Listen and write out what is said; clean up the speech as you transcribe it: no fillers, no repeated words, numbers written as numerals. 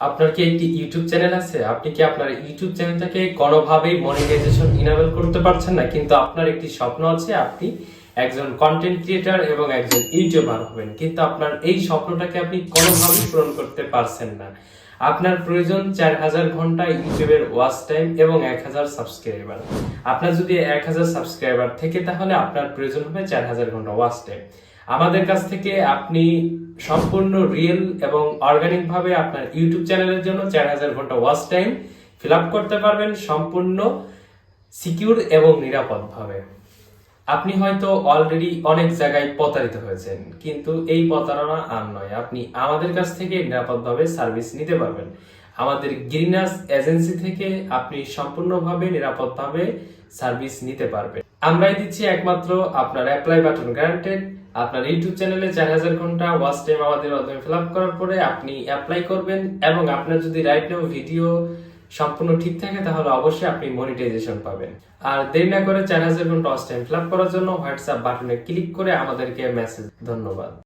আপনার কি একটি ইউটিউব চ্যানেল আছে? আপনি কি আপনার ইউটিউব চ্যানেলটাকে কোনোভাবেই মনিটাইজেশন ইনেবল করতে পারছেন না, কিন্তু আপনার একটি স্বপ্ন আছে আপনি একজন কন্টেন্ট ক্রিয়েটর এবং একজন ইউটিউবার হবেন, কিন্তু আপনার এই স্বপ্নটাকে আপনি কোনোভাবেই পূরণ করতে পারছেন না। আপনার প্রয়োজন 4000 ঘন্টা ইউটিউবের ওয়াচ টাইম এবং 1000 সাবস্ক্রাইবার। আপনার যদি 1000 সাবস্ক্রাইবার থেকে তাহলে আপনার প্রয়োজন হবে 4000 ঘন্টা ওয়াচ টাইম। আমাদের কাছ থেকে আপনি সম্পূর্ণ রিয়েল এবং অর্গানিক ভাবে আপনার ইউটিউব চ্যানেলের জন্য 4000 ঘন্টা ওয়াচ টাইম ফিল আপ করতে পারবেন সম্পূর্ণ সিকিউর এবং নিরাপদ ভাবে। আপনি হয়তো অলরেডি অনেক জায়গায় প্রতারিত হয়েছেন, কিন্তু এই প্রতারণা আর নয়। আপনি আমাদের কাছ থেকে নিরাপদভাবে সার্ভিস নিতে পারবেন। আমাদের গ্রিনাস এজেন্সি থেকে আপনি সম্পূর্ণভাবে নিরাপদভাবে সার্ভিস নিতে পারবেন। আমরাই দিচ্ছি একমাত্র আপনার অ্যাপ্লাই বাটন গ্যারান্টেড। আপনার ইউটিউব চ্যানেলে 4000 ঘন্টা ওয়াচ টাইম আমাদের মাধ্যমে ফিল আপ করার পরে আপনি অ্যাপ্লাই করবেন, এবং আপনার যদি রাইট নাও ভিডিও সম্পূর্ণ ঠিক থাকে তাহলে অবশ্যই আপনি মনিটাইজেশন পাবেন। আর দেরি না করে 4000 ঘন্টা ওয়াচ টাইম ফিল আপ করার জন্য হোয়াটসঅ্যাপ বাটনে ক্লিক করে আমাদেরকে মেসেজ। ধন্যবাদ।